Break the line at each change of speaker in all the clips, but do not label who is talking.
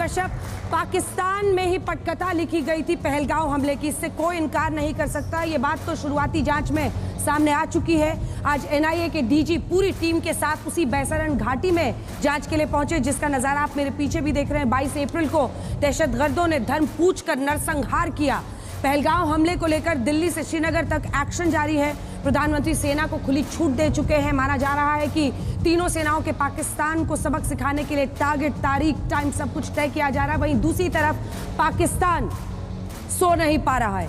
कश्यप, पाकिस्तान में ही पटकथा लिखी गई थी पहलगांव हमले की, इससे कोई इनकार नहीं कर सकता। ये बात तो शुरुआती जांच में सामने आ चुकी है। आज एनआईए के डीजी पूरी टीम के साथ उसी बैसरन घाटी में जांच के लिए पहुंचे, जिसका नजारा आप मेरे पीछे भी देख रहे हैं। 22 अप्रैल को दहशतगर्दों ने धर्म पूछकर नरसंहार किया। पहलगांव हमले को लेकर दिल्ली से श्रीनगर तक एक्शन जारी है। प्रधानमंत्री सेना को खुली छूट दे चुके हैं। माना जा रहा है कि तीनों सेनाओं के पाकिस्तान को सबक सिखाने के लिए टारगेट, तारीख, टाइम सब कुछ तय किया जा रहा है। वहीं दूसरी तरफ पाकिस्तान सो नहीं पा रहा है,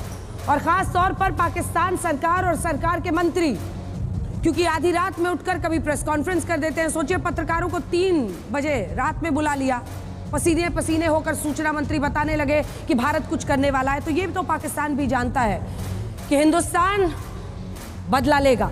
और खास तौर पर पाकिस्तान सरकार और सरकार के मंत्री, क्योंकि आधी रात में उठकर कभी प्रेस कॉन्फ्रेंस कर देते हैं। सोचिए, पत्रकारों को 3 बजे रात में बुला लिया, पसीने पसीने होकर सूचना मंत्री बताने लगे कि भारत कुछ करने वाला है। तो ये तो पाकिस्तान भी जानता है कि हिंदुस्तान बदला लेगा,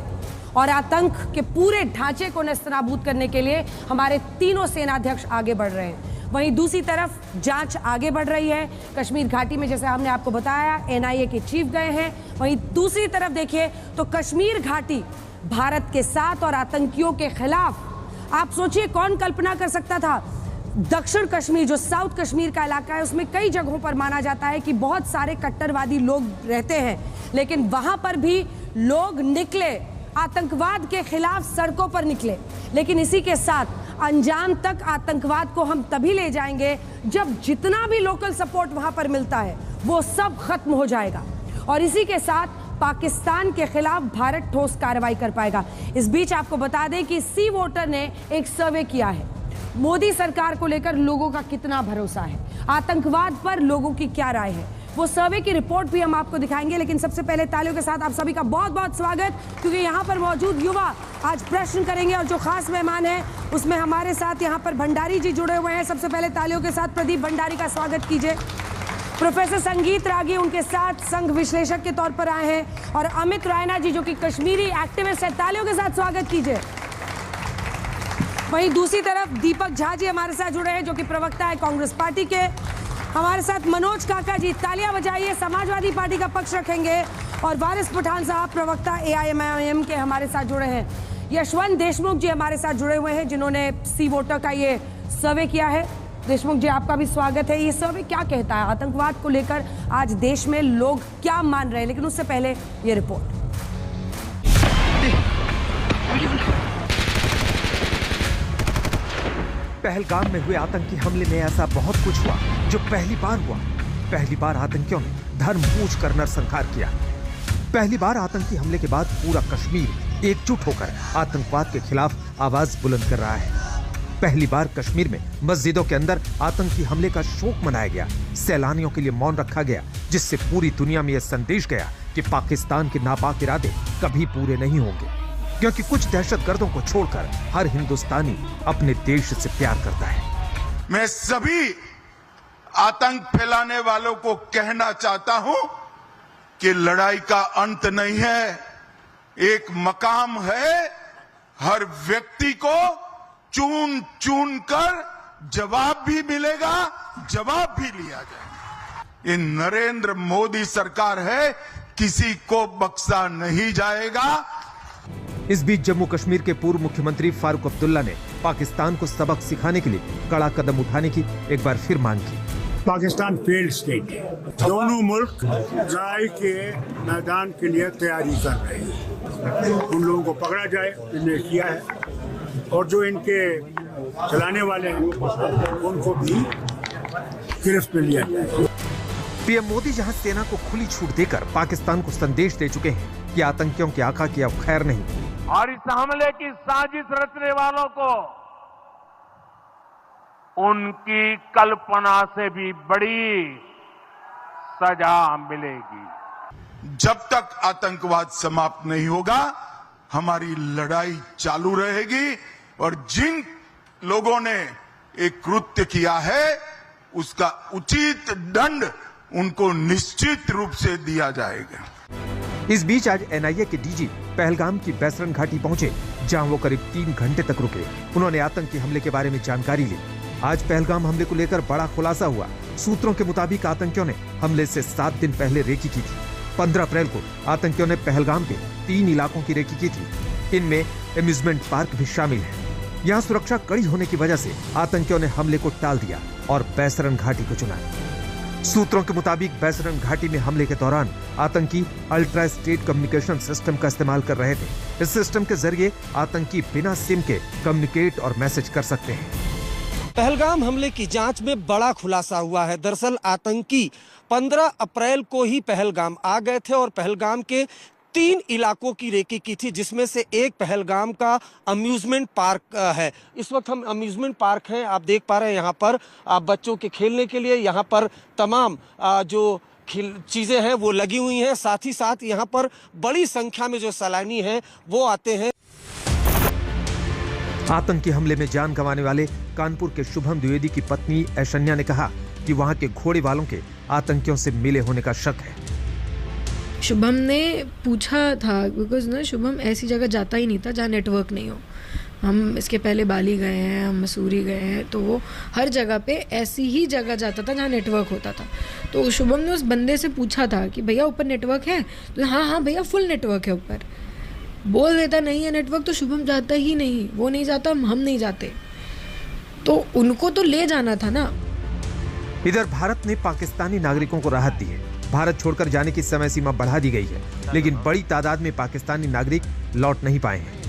और आतंक के पूरे ढांचे को नेस्तनाबूद करने के लिए हमारे तीनों सेनाध्यक्ष आगे बढ़ रहे हैं। वहीं दूसरी तरफ जांच आगे बढ़ रही है। कश्मीर घाटी में, जैसे हमने आपको बताया, एनआईए के चीफ गए हैं। वहीं दूसरी तरफ देखिए तो कश्मीर घाटी भारत के साथ और आतंकियों के खिलाफ। आप सोचिए, कौन कल्पना कर सकता था। दक्षिण कश्मीर, जो साउथ कश्मीर का इलाका है, उसमें कई जगहों पर माना जाता है कि बहुत सारे कट्टरवादी लोग रहते हैं, लेकिन वहां पर भी लोग निकले, आतंकवाद के खिलाफ सड़कों पर निकले। लेकिन इसी के साथ अंजाम तक आतंकवाद को हम तभी ले जाएंगे जब जितना भी लोकल सपोर्ट वहां पर मिलता है वो सब खत्म हो जाएगा, और इसी के साथ पाकिस्तान के खिलाफ भारत ठोस कार्रवाई कर पाएगा। इस बीच आपको बता दें कि सी वोटर ने एक सर्वे किया है, मोदी सरकार को लेकर लोगों का कितना भरोसा है, आतंकवाद पर लोगों की क्या राय है। वो सर्वे की रिपोर्ट भी हम आपको दिखाएंगे, लेकिन सबसे पहले तालियों के साथ आप सभी का बहुत बहुत स्वागत, क्योंकि यहाँ पर मौजूद युवा आज प्रश्न करेंगे, और जो खास मेहमान हैं उसमें हमारे साथ यहाँ पर भंडारी जी जुड़े हुए हैं। सबसे पहले तालियों के साथ प्रदीप भंडारी का स्वागत कीजिए। प्रोफेसर संगीत रागी उनके साथ संघ विश्लेषक के तौर पर आए हैं, और अमित रायना जी जो कि कश्मीरी एक्टिविस्ट है, तालियों के साथ स्वागत कीजिए। वहीं दूसरी तरफ दीपक झा जी हमारे साथ जुड़े हैं, जो कि प्रवक्ता है कांग्रेस पार्टी के। हमारे साथ मनोज काका जी, तालियां बजाइए, समाजवादी पार्टी का पक्ष रखेंगे। और वारिस पठान साहब, प्रवक्ता AIMIM के, हमारे साथ जुड़े हैं। यशवंत देशमुख जी हमारे साथ जुड़े हुए हैं, जिन्होंने सी वोटर का ये सर्वे किया है। देशमुख जी, आपका भी स्वागत है। ये सर्वे क्या कहता है, आतंकवाद को लेकर आज देश में लोग क्या मान रहे हैं? लेकिन उससे पहले ये रिपोर्ट।
पहलगाम में हुए आतंकी हमले में ऐसा बहुत कुछ हुआ जो पहली बार हुआ। पहली बार आतंकियों ने धर्म पूछकर नरसंहार किया। पहली बार आतंकी हमले के बाद पूरा कश्मीर एकजुट होकर आतंकवाद के खिलाफ आवाज बुलंद कर रहा है। पहली बार कश्मीर में मस्जिदों के अंदर आतंकी हमले का शोक मनाया गया, सैलानियों के लिए मौन रखा गया, जिससे पूरी दुनिया में यह संदेश गया कि पाकिस्तान के नापाक इरादे कभी पूरे नहीं होंगे, क्योंकि कुछ दहशतगर्दों को छोड़कर हर हिंदुस्तानी अपने देश से प्यार करता है।
मैं सभी आतंक फैलाने वालों को कहना चाहता हूं कि लड़ाई का अंत नहीं है, एक मकाम है। हर व्यक्ति को चुन चुन कर जवाब भी मिलेगा, जवाब भी लिया जाएगा। ये नरेंद्र मोदी सरकार है, किसी को बख्शा नहीं जाएगा।
इस बीच जम्मू कश्मीर के पूर्व मुख्यमंत्री फारूक अब्दुल्ला ने पाकिस्तान को सबक सिखाने के लिए कड़ा कदम उठाने की एक बार फिर मांग की।
पाकिस्तान फेल्ड स्टेट है, दोनों मुल्क लड़ाई के मैदान के लिए तैयारी कर रहे हैं। उन लोगों को पकड़ा जाए, इन्होंने किया है, और जो इनके चलाने वाले हैं उनको भी गिरफ्त में लिया जाए।
पीएम मोदी जहां सेना को खुली छूट देकर पाकिस्तान को संदेश दे चुके हैं कि आतंकियों की आका की अब खैर नहीं,
और इस हमले की साजिश रचने वालों को उनकी कल्पना से भी बड़ी सजा मिलेगी।
जब तक आतंकवाद समाप्त नहीं होगा, हमारी लड़ाई चालू रहेगी, और जिन लोगों ने एक कृत्य किया है उसका उचित दंड उनको निश्चित रूप से दिया जाएगा।
इस बीच आज एनआईए के डीजी पहलगाम की बैसरन घाटी पहुंचे, जहां वो करीब 3 घंटे तक रुके। उन्होंने आतंकी हमले के बारे में जानकारी ली। आज पहलगाम हमले को लेकर बड़ा खुलासा हुआ। सूत्रों के मुताबिक आतंकियों ने हमले से 7 दिन पहले रेकी की थी। 15 अप्रैल को आतंकियों ने पहलगाम के 3 इलाकों की रेकी की थी। इनमें एम्यूजमेंट पार्क भी शामिल है। यहाँ सुरक्षा कड़ी होने की वजह से आतंकियों ने हमले को टाल दिया और बैसरन घाटी को चुना। सूत्रों के मुताबिक बैसरन घाटी में हमले के दौरान आतंकी अल्ट्रा स्टेट कम्युनिकेशन सिस्टम का इस्तेमाल कर रहे थे। इस सिस्टम के जरिए आतंकी बिना सिम के कम्युनिकेट और मैसेज कर सकते हैं।
पहलगाम हमले की जांच में बड़ा खुलासा हुआ है। दरअसल आतंकी 15 अप्रैल को ही पहलगाम आ गए थे और पहलगाम के 3 इलाकों की रेकी की थी, जिसमें से एक पहलगाम का अम्यूजमेंट पार्क है। इस वक्त हम अम्यूजमेंट पार्क हैं, आप देख पा रहे हैं यहाँ पर बच्चों के खेलने के लिए यहाँ पर तमाम जो चीज़ें हैं वो लगी हुई हैं। साथ ही साथ यहाँ पर बड़ी संख्या में जो सैलानी हैं वो आते हैं।
आतंकी हमले में जान गंवाने वाले कानपुर के शुभम द्विवेदी की पत्नी ऐशन्या ने कहा कि वहां के घोड़े वालों के आतंकियों से मिले होने का शक है।
शुभम ने पूछा था, बिकॉज ना शुभम ऐसी जगह जाता ही नहीं था जहाँ नेटवर्क नहीं हो। हम इसके पहले बाली गए हैं, हम मसूरी गए हैं, तो वो हर जगह पे ऐसी ही जगह जाता था जहाँ नेटवर्क होता था। तो शुभम ने उस बंदे से पूछा था कि भैया ऊपर नेटवर्क है? तो हाँ भैया फुल नेटवर्क है ऊपर। बोल देता नहीं है नेटवर्क तो शुभम जाता ही नहीं, वो नहीं जाता, हम नहीं जाते। तो उनको तो ले जाना था ना।
इधर भारत ने पाकिस्तानी नागरिकों को राहत दी है। भारत छोड़कर जाने की समय सीमा बढ़ा दी गई है, लेकिन बड़ी तादाद में पाकिस्तानी नागरिक लौट नहीं पाए हैं।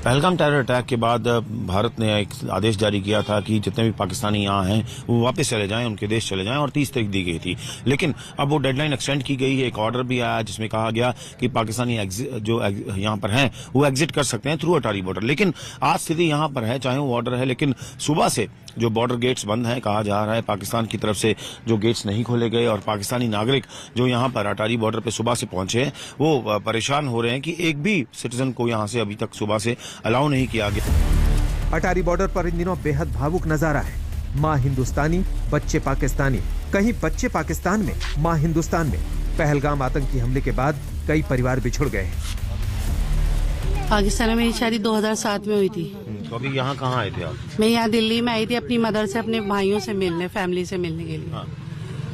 पहलगाम टेरर अटैक के बाद भारत ने एक आदेश जारी किया था कि जितने भी पाकिस्तानी यहाँ हैं वो वापस चले जाएं, उनके देश चले जाएं, और 30 तारीख दी गई थी। लेकिन अब वो डेडलाइन एक्सटेंड की गई है। एक ऑर्डर भी आया जिसमें कहा गया कि पाकिस्तानी जो यहाँ पर हैं वो एग्जिट कर सकते हैं थ्रू अटारी बॉर्डर। लेकिन आज स्थिति यहाँ पर है, चाहे वो ऑर्डर है, लेकिन सुबह से जो बॉर्डर गेट्स बंद हैं, कहा जा रहा है पाकिस्तान की तरफ से जो गेट्स नहीं खोले गए, और पाकिस्तानी नागरिक जो यहाँ पर अटारी बॉर्डर पे सुबह से पहुंचे हैं वो परेशान हो रहे हैं कि एक भी सिटीजन को यहाँ से अभी तक सुबह से अलाउ नहीं किया गया।
अटारी बॉर्डर पर इन दिनों बेहद भावुक नजारा है। माँ हिंदुस्तानी, बच्चे पाकिस्तानी, कहीं बच्चे पाकिस्तान में, माँ हिंदुस्तान में। पहलगाम आतंकी हमले के बाद कई परिवार बिछुड़ गए हैं।
पाकिस्तान में मेरी शादी 2007 में हुई थी।
तो अभी यहाँ कहाँ आए थे आप?
मैं यहाँ दिल्ली में आई थी अपनी मदर से, अपने भाइयों से मिलने, फैमिली से मिलने के लिए।
हाँ।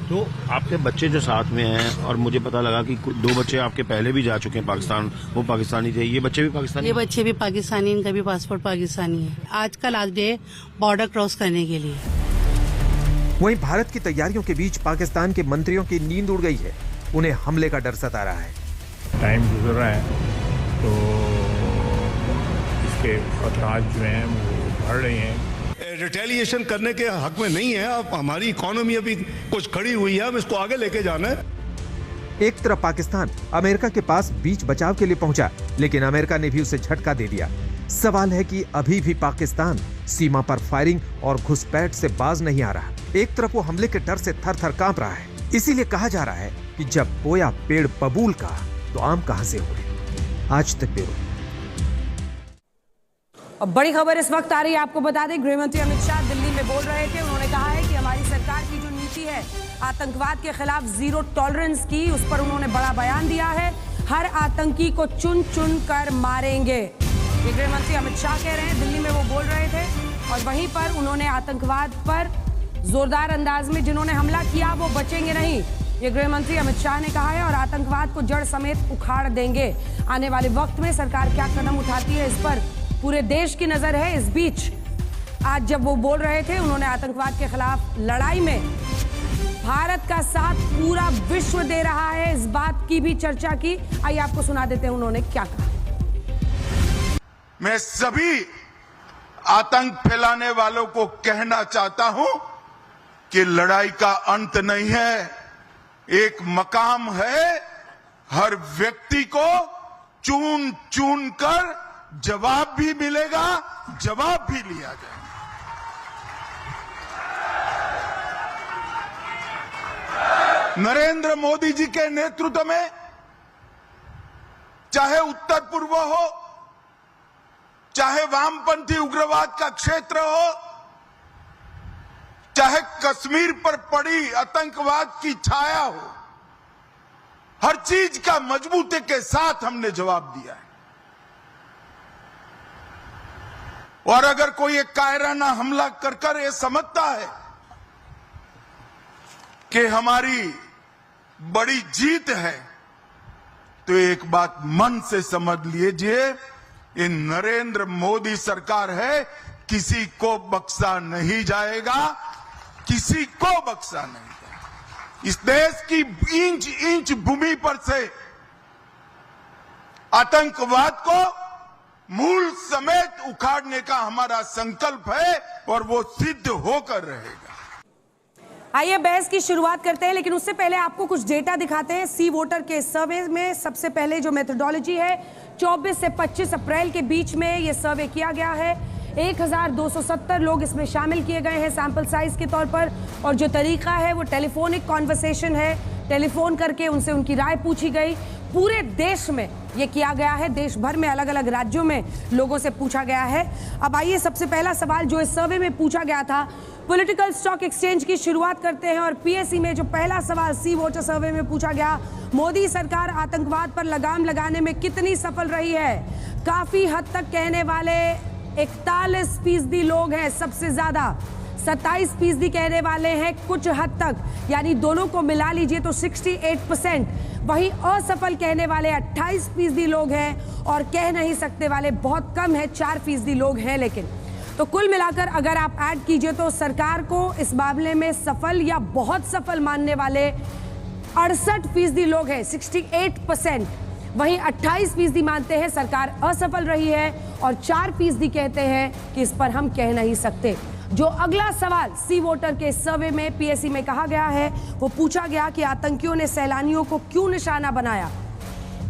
तो आपके बच्चे जो साथ में हैं, और मुझे पता लगा कि 2 बच्चे आपके पहले भी जा चुके हैं पाकिस्तान, वो पाकिस्तानी थे। ये बच्चे भी पाकिस्तानी?
ये बच्चे भी पाकिस्तानी, इनका भी पासपोर्ट पाकिस्तानी है। आज का लास्ट डे बॉर्डर क्रॉस करने के लिए।
वहीं भारत की तैयारियों के बीच पाकिस्तान के मंत्रियों की नींद उड़ गई है। उन्हें हमले का डर सता रहा है।
टाइम गुजर रहा है तो इसके खतरात जो हैं वो बढ़ रहे हैं।
रिटेलिएशन करने के हक में नहीं है। अब हमारी इकोनॉमी अभी कुछ खड़ी हुई है, हम इसको आगे लेके जाना है।
एक तरफ पाकिस्तान अमेरिका के पास बीच बचाव के लिए पहुंचा, लेकिन अमेरिका ने भी उसे झटका दे दिया। सवाल है कि अभी भी पाकिस्तान सीमा पर फायरिंग और घुसपैठ से बाज नहीं आ रहा। एक तरफ वो हमले के डर से थर थर कांप रहा है। इसीलिए कहा जा रहा है कि जब बोया पेड़ बबूल का तो आम कहां से हुए। आज तक ब्यूरो।
अब बड़ी खबर इस वक्त आ रही है, आपको बता दें गृह मंत्री अमित शाह दिल्ली में बोल रहे थे। उन्होंने कहा है कि हमारी सरकार की जो नीति है आतंकवाद के खिलाफ जीरो टॉलरेंस की, उस पर उन्होंने बड़ा बयान दिया है। हर आतंकी को चुन चुन कर मारेंगे, ये गृह मंत्री अमित शाह कह रहे हैं। दिल्ली में वो बोल रहे थे और वहीं पर उन्होंने आतंकवाद पर जोरदार अंदाज में जिन्होंने हमला किया वो बचेंगे नहीं, ये गृह मंत्री अमित शाह ने कहा है। और आतंकवाद को जड़ समेत उखाड़ देंगे। आने वाले वक्त में सरकार क्या कदम उठाती है इस पर पूरे देश की नजर है। इस बीच आज जब वो बोल रहे थे, उन्होंने आतंकवाद के खिलाफ लड़ाई में भारत का साथ पूरा विश्व दे रहा है, इस बात की भी चर्चा की। आइए आपको सुना देते हैं उन्होंने क्या कहा।
मैं सभी आतंक फैलाने वालों को कहना चाहता हूं कि लड़ाई का अंत नहीं है, एक मकाम है। हर व्यक्ति को चुन चुन कर जवाब भी मिलेगा, जवाब भी लिया जाएगा। नरेंद्र मोदी जी के नेतृत्व में चाहे उत्तर पूर्व हो, चाहे वामपंथी उग्रवाद का क्षेत्र हो, चाहे कश्मीर पर पड़ी आतंकवाद की छाया हो, हर चीज का मजबूती के साथ हमने जवाब दिया है। और अगर कोई एक कायराना हमला कर कर ये समझता है कि हमारी बड़ी जीत है, तो एक बात मन से समझ लीजिए, ये नरेंद्र मोदी सरकार है, किसी को बख्शा नहीं जाएगा, किसी को बख्शा नहीं जाएगा। इस देश की इंच इंच भूमि पर से आतंकवाद को मूल समेत उखाड़ने का हमारा संकल्प है और वो सिद्ध होकर रहेगा।
आइए बहस की शुरुआत करते हैं, लेकिन उससे पहले आपको कुछ डेटा दिखाते हैं। सी वोटर के सर्वे में सबसे पहले जो मेथोडोलॉजी है, 24 से 25 अप्रैल के बीच में ये सर्वे किया गया है। 1270 लोग इसमें शामिल किए गए हैं सैंपल साइज के तौर पर, और जो तरीका है वो टेलीफोनिक कॉन्वर्सेशन है। टेलीफोन करके उनसे उनकी राय पूछी गई। पूरे देश में ये किया गया है, देश भर में अलग अलग राज्यों में लोगों से पूछा गया है। अब आइए सबसे पहला सवाल जो इस सर्वे में पूछा गया था, पॉलिटिकल स्टॉक एक्सचेंज की शुरुआत करते हैं। और पीएससी में जो पहला सवाल सी वोटर सर्वे में पूछा गया, मोदी सरकार आतंकवाद पर लगाम लगाने में कितनी सफल रही है? काफी हद तक कहने वाले 41% लोग हैं सबसे ज्यादा, 27% कहने वाले हैं कुछ हद तक, यानी दोनों को मिला लीजिए तो 68%। वहीं असफल कहने वाले 28% लोग हैं, और कह नहीं सकते वाले बहुत कम है, 4% लोग हैं। लेकिन तो कुल मिलाकर अगर आप ऐड कीजिए तो सरकार को इस मामले में सफल या बहुत सफल मानने वाले 68% लोग हैं, 68%। वहीं 28% मानते हैं सरकार असफल रही है, और 4% कहते हैं कि इस पर हम कह नहीं सकते। जो अगला सवाल सी वोटर के सर्वे में पीएससी में कहा गया है, वो पूछा गया कि आतंकियों ने सैलानियों को क्यों निशाना बनाया।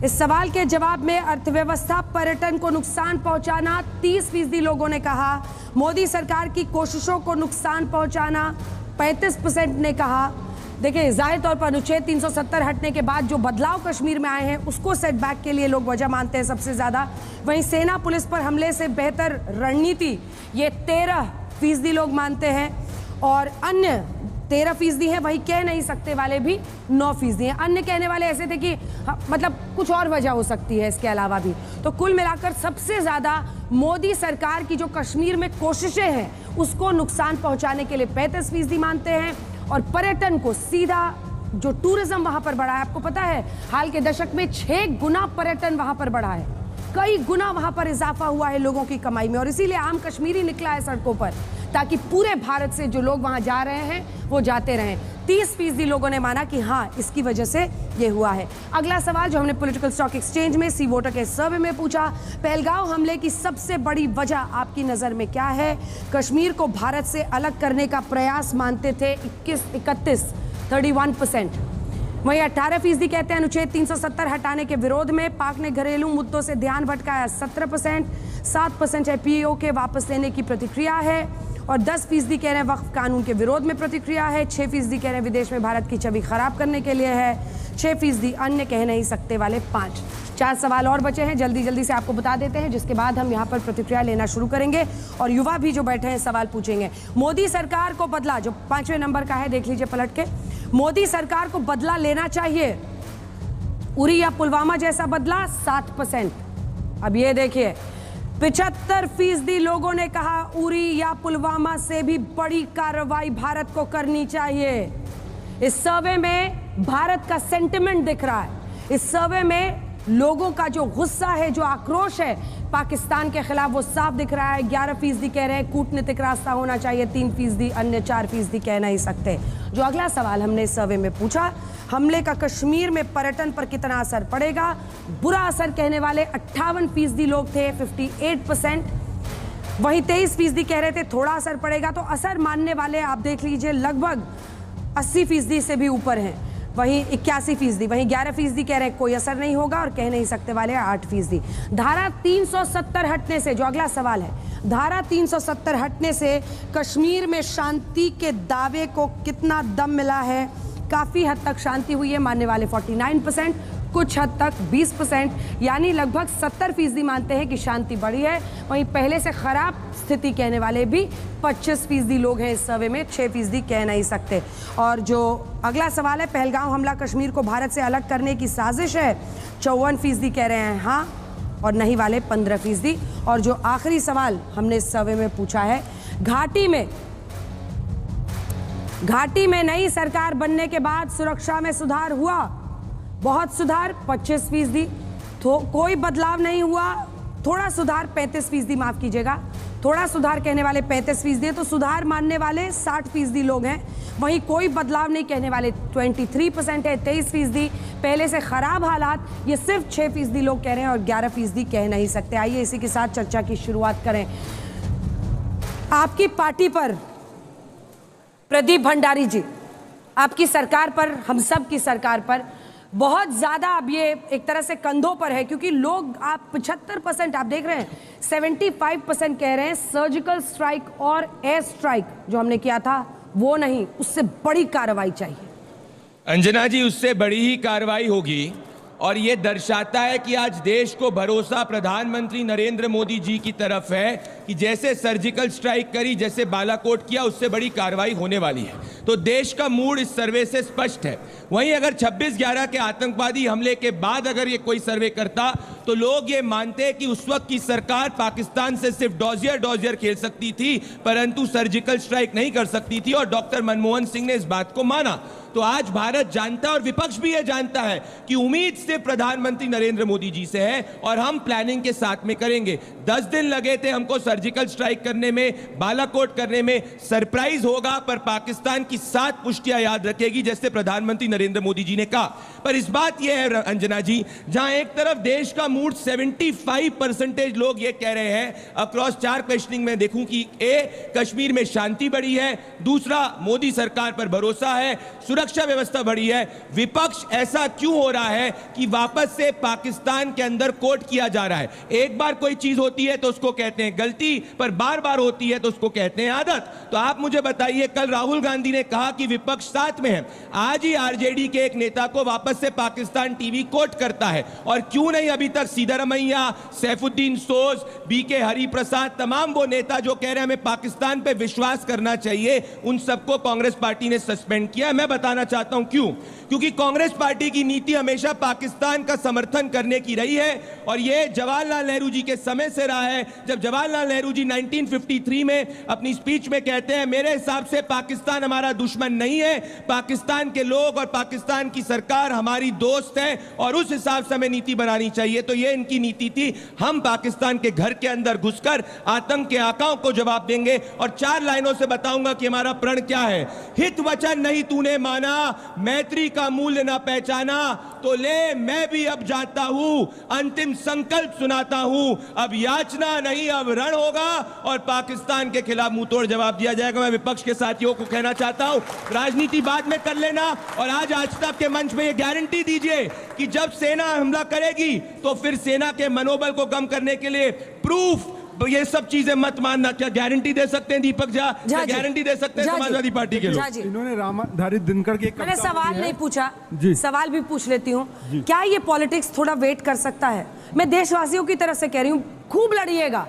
इस सवाल के जवाब में अर्थव्यवस्था, पर्यटन को नुकसान पहुंचाना 30% लोगों ने कहा। मोदी सरकार की कोशिशों को नुकसान पहुंचाना 35% ने कहा। देखिए, जाहिर तौर पर अनुच्छेद 370 हटने के बाद जो बदलाव कश्मीर में आए हैं उसको सेटबैक के लिए लोग वजह मानते हैं सबसे ज्यादा। वहीं सेना पुलिस पर हमले से बेहतर रणनीति, ये 13% लोग मानते हैं, और अन्य 13% है। वही कह नहीं सकते वाले भी 9% हैं। अन्य कहने वाले ऐसे थे कि मतलब कुछ और वजह हो सकती है इसके अलावा भी। तो कुल मिलाकर सबसे ज्यादा मोदी सरकार की जो कश्मीर में कोशिशें हैं उसको नुकसान पहुंचाने के लिए 35% मानते हैं, और पर्यटन को सीधा जो टूरिज्म वहां पर बढ़ा है, आपको पता है हाल के दशक में 6 गुना पर्यटन वहां पर बढ़ा है, कई गुना वहां पर इजाफा हुआ है लोगों की कमाई में, और इसीलिए आम कश्मीरी निकला है सड़कों पर ताकि पूरे भारत से जो लोग वहां जा रहे हैं वो जाते रहें। 30% लोगों ने माना कि हाँ, इसकी वजह से ये हुआ है। अगला सवाल जो हमने पॉलिटिकल स्टॉक एक्सचेंज में सी वोटर के सर्वे में पूछा, पहलगांव हमले की सबसे बड़ी वजह आपकी नजर में क्या है? कश्मीर को भारत से अलग करने का प्रयास मानते थे 31%। वहीं 18% कहते हैं अनुच्छेद 370 हटाने के विरोध में। पाक ने घरेलू मुद्दों से ध्यान भटकाया 17%। 7% है पीओ के वापस लेने की प्रतिक्रिया है, और 10% कह रहे हैं वक्फ कानून के विरोध में प्रतिक्रिया है। 6% कह रहे हैं विदेश में भारत की छवि खराब करने के लिए है। 6% अन्य कह नहीं सकते वाले 5। 4 सवाल और बचे हैं, जल्दी जल्दी से आपको बता देते हैं, जिसके बाद हम यहाँ पर प्रतिक्रिया लेना शुरू करेंगे, और युवा भी जो बैठे हैं सवाल पूछेंगे। मोदी सरकार को बदला, जो 5वें नंबर का है, देख लीजिए पलट के। मोदी सरकार को बदला लेना चाहिए, उरी या पुलवामा जैसा बदला 7%। अब ये देखिए, 75% लोगों ने कहा उरी या पुलवामा से भी बड़ी कार्रवाई भारत को करनी चाहिए। इस सर्वे में भारत का सेंटिमेंट दिख रहा है। इस सर्वे में लोगों का जो गुस्सा है, जो आक्रोश है पाकिस्तान के खिलाफ, वो साफ दिख रहा है। 11% कह रहे हैं कूटनीतिक रास्ता होना चाहिए, 3%, अन्य 4% कह नहीं सकते। जो अगला सवाल हमने इस सर्वे में पूछा, हमले का कश्मीर में पर्यटन पर कितना असर पड़ेगा? बुरा असर कहने वाले 58% लोग थे, 58%। वहीं 23% कह रहे थे थोड़ा असर पड़ेगा। तो असर मानने वाले आप देख लीजिए लगभग 80% से भी ऊपर हैं। वहीं 81%, वहीं 11% कह रहे हैं कोई असर नहीं होगा, और कह नहीं सकते वाले 8%। धारा 370 हटने से, जो अगला सवाल है, धारा 370 हटने से कश्मीर में शांति के दावे को कितना दम मिला है? काफी हद तक शांति हुई है मानने वाले 49%, कुछ हद तक 20%, यानी लगभग 70% मानते हैं कि शांति बढ़ी है। वहीं पहले से खराब स्थिति कहने वाले भी 25% लोग हैं इस सर्वे में, 6% कह नहीं सकते। और जो अगला सवाल है, पहलगांव हमला कश्मीर को भारत से अलग करने की साजिश है, 54% कह रहे हैं हाँ, और नहीं वाले 15%। और जो आखिरी सवाल हमने इस सर्वे में पूछा है, घाटी में नई सरकार बनने के बाद सुरक्षा में सुधार हुआ? बहुत सुधार, 25%। तो कोई बदलाव नहीं हुआ, थोड़ा सुधार 35%, माफ कीजिएगा, थोड़ा सुधार कहने वाले 35%, तो सुधार मानने वाले 60% लोग हैं। वहीं कोई बदलाव नहीं कहने वाले 23% है, 23%। पहले से खराब हालात ये सिर्फ 6% लोग कह रहे हैं और 11% कह नहीं सकते। आइए इसी के साथ चर्चा की शुरुआत करें। आपकी पार्टी पर प्रदीप भंडारी जी, आपकी सरकार पर, हम सब की सरकार पर बहुत ज्यादा अब ये एक तरह से कंधों पर है, क्योंकि लोग, आप 75% आप देख रहे हैं, 75% कह रहे हैं सर्जिकल स्ट्राइक और एयर स्ट्राइक जो हमने किया था वो नहीं, उससे बड़ी कार्रवाई चाहिए।
अंजना जी, उससे बड़ी ही कार्रवाई होगी और ये दर्शाता है कि आज देश को भरोसा प्रधानमंत्री नरेंद्र मोदी जी की तरफ है कि जैसे सर्जिकल स्ट्राइक करी, जैसे बालाकोट किया, उससे बड़ी कार्रवाई होने वाली है। तो देश का मूड इस सर्वे से स्पष्ट है। वहीं अगर 26/11 के आतंकवादी हमले के बाद अगर ये कोई सर्वे करता तो लोग ये मानते कि उस वक्त की सरकार पाकिस्तान से सिर्फ डॉजियर खेल सकती थी, परंतु सर्जिकल स्ट्राइक नहीं कर सकती थी, और डॉक्टर मनमोहन सिंह ने इस बात को माना। तो आज भारत जानता है और विपक्ष भी ये जानता है कि उम्मीद सिर्फ प्रधानमंत्री नरेंद्र मोदी जी से है और हम प्लानिंग के साथ में करेंगे। 10 दिन लगे थे हमको सर्जिकल स्ट्राइक करने में, बालाकोट करने में। सरप्राइज होगा पर पाकिस्तान की 7 पुष्टियां याद रखेगी, जैसे प्रधानमंत्री नरेंद्र मोदी जी ने कहा। पर इस बात यह है अंजना जी, जहां एक तरफ देश का मूड 75% लोग ये कह रहे हैं अक्रॉस 4 क्वेश्चनिंग में देखूं कि ए, कश्मीर में शांति बढ़ी है, दूसरा मोदी सरकार पर भरोसा है, सुरक्षा व्यवस्था बढ़ी है। विपक्ष ऐसा क्यों हो रहा है कि वापस से पाकिस्तान के अंदर कोट किया जा रहा है? एक बार कोई चीज होती है तो उसको कहते हैं गलती, पर बार बार होती है तो उसको कहते हैं आदत। तो आप मुझे बताइए, कल राहुल गांधी ने कहा कि विपक्ष साथ में है, आज ही आरजेडी के एक नेता को वापस से पाकिस्तान टीवी कोट करता है। और क्यों नहीं अभी तक सिद्धरमैया, सैफुद्दीन सोज, बीके हरिप्रसाद, तमाम वो नेता जो कह रहे हैं हमें पाकिस्तान पे विश्वास करना चाहिए, उन सबको कांग्रेस पार्टी ने सस्पेंड किया। मैं बताना चाहता हूं क्यों। क्योंकि कांग्रेस पार्टी की नीति हमेशा पाकिस्तान का समर्थन करने की रही है, और यह जवाहरलाल नेहरू जी के समय से रहा है। जब जवाहरलाल नेहरू जी 1953 में अपनी स्पीच में कहते हैं मेरे हिसाब से पाकिस्तान हमारा दुश्मन नहीं है, पाकिस्तान के लोग और पाकिस्तान की सरकार हमारी दोस्त है, और उस हिसाब से हमें नीति बनानी चाहिए। तो यह इनकी नीति थी, हम पाकिस्तान के घर के अंदर घुसकर आतंक के आकाओं को जवाब देंगे। और 4 लाइनों से बताऊंगा कि हमारा प्रण क्या है। हित वचन नहीं तूने माना, मैत्री का मूल्य ना पहचाना, तो ले मैं भी अब जाता हूं, अंतिम संकल्प सुनाता हूं, अब याचना नहीं अब रण होगा, और पाकिस्तान के खिलाफ मुंहतोड़ जवाब दिया जाएगा। मैं विपक्ष के साथियों को कहना चाहता हूं, राजनीति बाद में कर लेना, और आज तक के मंच में यह गारंटी दीजिए कि जब सेना हमला करेगी तो फिर सेना के मनोबल को कम करने के लिए प्रूफ, ये सब चीजें मत मानना। क्या गारंटी दे सकते हैं दीपक झा? गारंटी दे सकते हैं समाजवादी पार्टी के लोग?
इन्होंने रामधारी दिनकर के,
मैंने सवाल नहीं पूछा, सवाल भी पूछ लेती हूँ। क्या ये पॉलिटिक्स थोड़ा वेट कर सकता है? मैं देशवासियों की तरफ से कह रही हूँ, खूब लड़िएगा,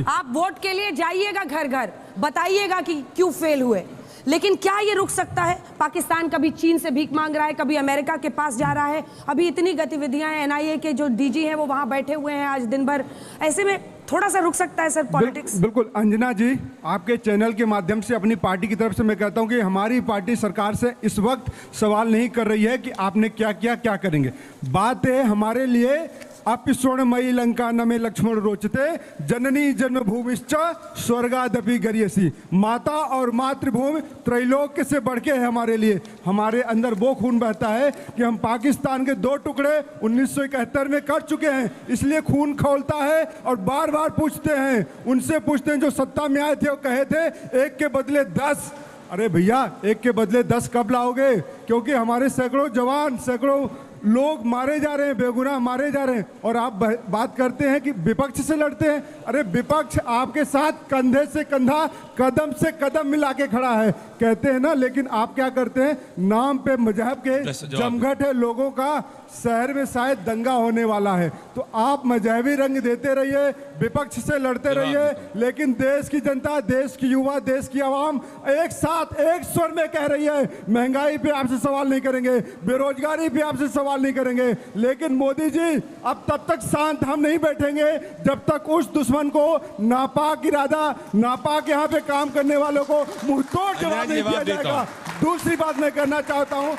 आप वोट के लिए जाइएगा घर घर, बताइएगा कि क्यों फेल हुए, लेकिन क्या ये रुक सकता है? पाकिस्तान कभी चीन से भीख मांग रहा है, कभी अमेरिका के पास जा रहा है, अभी इतनी गतिविधियां हैं, एनआईए के जो डीजी हैं वो वहां बैठे हुए हैं आज दिन भर। ऐसे में थोड़ा सा रुक सकता है सर पॉलिटिक्स?
बिल्कुल अंजना जी, आपके चैनल के माध्यम से अपनी पार्टी की तरफ से मैं कहता हूं कि हमारी पार्टी सरकार से इस वक्त सवाल नहीं कर रही है कि आपने क्या किया, क्या करेंगे। बात है हमारे लिए अपि स्वर्णमयी लंका न में लक्ष्मण रोचते, जननी जन्मभूमिश्च स्वर्गादपि गरीयसी। माता और मातृभूमि त्रैलोक्य से बढ़ के है हमारे लिए। हमारे अंदर वो खून बहता है कि हम पाकिस्तान के 2 टुकड़े 1971 में कर चुके हैं, इसलिए खून खौलता है। और बार बार पूछते हैं, उनसे पूछते हैं जो सत्ता में आए थे, वो कहे थे 1 के बदले 10। अरे भैया, 1 के बदले 10 कब लाओगे? क्योंकि हमारे सैकड़ों जवान, सैकड़ों लोग मारे जा रहे हैं, बेगुनाह मारे जा रहे हैं, और आप बात करते हैं कि विपक्ष से लड़ते हैं। अरे विपक्ष आपके साथ कंधे से कंधा, कदम से कदम मिला के खड़ा है, कहते हैं ना, लेकिन आप क्या करते हैं? नाम पे मजहब के जमघट है लोगों का, शहर में शायद दंगा होने वाला है, तो आप मजहबी रंग देते रहिए, विपक्ष से लड़ते रहिए, लेकिन देश की जनता, देश की युवा, देश की आवाम एक साथ एक स्वर में कह रही है, महंगाई पे आपसे सवाल नहीं करेंगे, बेरोजगारी पे आपसे सवाल नहीं करेंगे। लेकिन मोदी जी, अब तब तक शांत हम नहीं बैठेंगे जब तक उस दुश्मन को, नापाक इरादा, नापाक यहाँ पे काम करने वालों को मुंहतोड़ जवाब नहीं दिया जाएगा। दूसरी बात मैं कहना चाहता हूँ,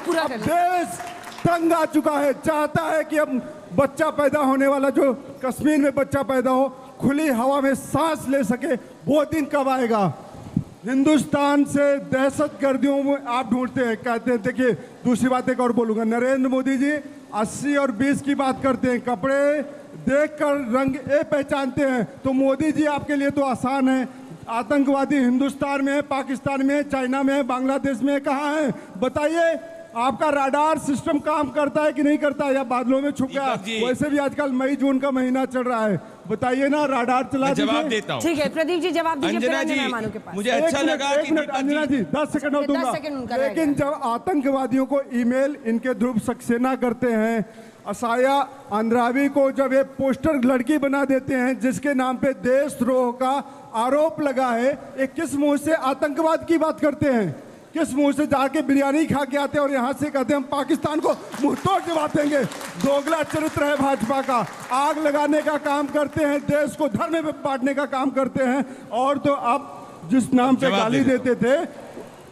तंग आ चुका है, चाहता है कि अब बच्चा पैदा होने वाला, जो कश्मीर में बच्चा पैदा हो, खुली हवा में सांस ले सके, वो दिन कब आएगा? हिंदुस्तान से दहशतगर्दियों में आप ढूंढते हैं, कहते हैं। देखिए, दूसरी बात एक और बोलूंगा, नरेंद्र मोदी जी 80 और 20 की बात करते हैं, कपड़े देखकर रंग ए पहचानते हैं, तो मोदी जी आपके लिए तो आसान है। आतंकवादी हिंदुस्तान में है, पाकिस्तान में है, चाइना में है, बांग्लादेश में है, कहाँ है बताइए? आपका राडार सिस्टम काम करता है कि नहीं करता है, या बादलों में छुप गया? वैसे भी आजकल मई जून का महीना चल रहा है, बताइए ना, राडार चला दीजिए।
जवाब देता हूं।
ठीक है प्रदीप जी, जवाब दीजिए।
अंजना जी, मुझे अच्छा लगा कि
अंजना जी 10 सेकंड और दूंगा। लेकिन जब आतंकवादियों को ईमेल इनके ध्रुव सक्सेना करते हैं, असाया अंद्रावी को जब ये पोस्टर लड़की बना देते हैं जिसके नाम पे देशद्रोह का आरोप लगा है, ये किस मुंह से आतंकवाद की बात करते हैं? किस मुंह से जाके बिरयानी खा के आते हैं और यहाँ से कहते हैं हम पाकिस्तान को मुंहतोड़ जवाब देंगे? दोगला चरित्र है भाजपा का, आग लगाने का काम करते हैं, देश को धर्म में बांटने का काम करते हैं, और तो आप जिस नाम पे गाली देते थे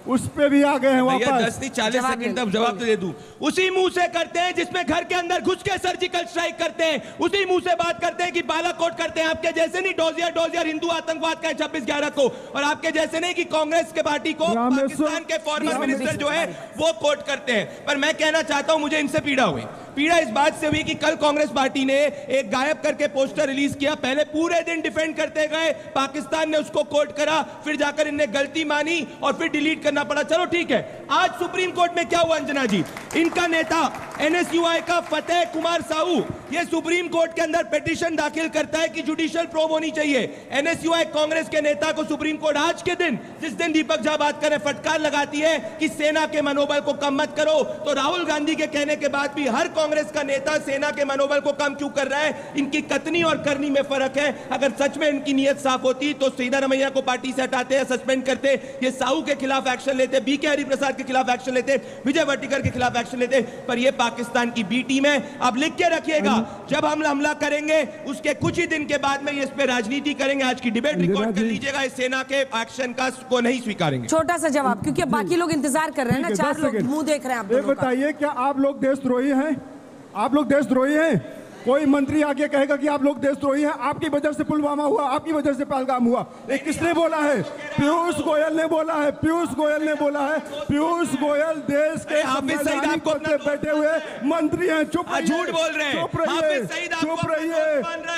उस पे भी आ गए हैं वापस।
40 सेकंड तक जवाब तो दे दूं। उसी मुंह से करते हैं जिसमें घर के अंदर घुस के सर्जिकल स्ट्राइक करते हैं, उसी मुंह से बात करते हैं कि बालाकोट करते हैं। आपके जैसे नहीं डोजियर हिंदू आतंकवाद का है 26/11 को, और आपके जैसे नहीं कि कांग्रेस के पार्टी को पाकिस्तान के फॉरेन मिनिस्टर जो है वो कोट करते हैं। पर मैं कहना चाहता हूं, मुझे इनसे पीड़ा हुई। पीड़ा इस बात से हुई कि कल कांग्रेस पार्टी ने एक गायब करके पोस्टर रिलीज किया, पहले पूरे दिन डिफेंड करते गए, पाकिस्तान ने उसको कोट करा, फिर जाकर इनने गलती मानी और फिर डिलीट करना पड़ा। चलो ठीक है, आज सुप्रीम कोर्ट में क्या हुआ अंजना जी? इनका नेता एनएसयूआई का फतेह कुमार साहू ये सुप्रीम कोर्ट के अंदर पिटीशन दाखिल करता है कि जुडिशियल प्रोब होनी चाहिए। एनएसयूआई कांग्रेस के नेता को सुप्रीम कोर्ट आज के दिन, जिस दिन दीपक झा बात करें, फटकार लगाती है कि सेना के मनोबल को कम मत करो। तो राहुल गांधी के कहने के बाद भी हर कांग्रेस का नेता सेना के मनोबल को कम क्यों कर रहा है? इनकी कथनी और करनी में फर्क है। अगर सच में इनकी नीयत साफ होती तो सीतारमैया को पार्टी से हटाते हैं, सस्पेंड करते, ये साहू के खिलाफ एक्शन लेते, बीके हरिप्रसाद के खिलाफ एक्शन लेते, विजय वर्टिकर के खिलाफ एक्शन लेते। पर ये पाकिस्तान की बी टीम है। अब लिख के रखिएगा, जब हम हमला करेंगे उसके कुछ ही दिन के बाद में इस पे राजनीति करेंगे। आज की डिबेट रिकॉर्ड कर लीजिएगा, इस सेना के एक्शन का को नहीं स्वीकारेंगे।
छोटा सा जवाब, क्योंकि बाकी लोग इंतजार कर रहे हैं ना, 4 लोग मुंह देख रहे हैं आप दोनों का।
बताइए, क्या आप लोग देशद्रोही हैं? आप लोग देशद्रोही हैं? कोई मंत्री आके कहेगा कि आप लोग देशद्रोही हैं? आपकी वजह से पुलवामा हुआ, आपकी वजह से पहलगाम हुआ। ये किसने बोला है? पीयूष गोयल ने बोला है। पीयूष गोयल ने बोला है। पीयूष गोयल देश के बैठे हुए मंत्री हैं। चुप रहिए,
झूठ बोल रहे हैं,
चुप रहिए, चुप रहिए,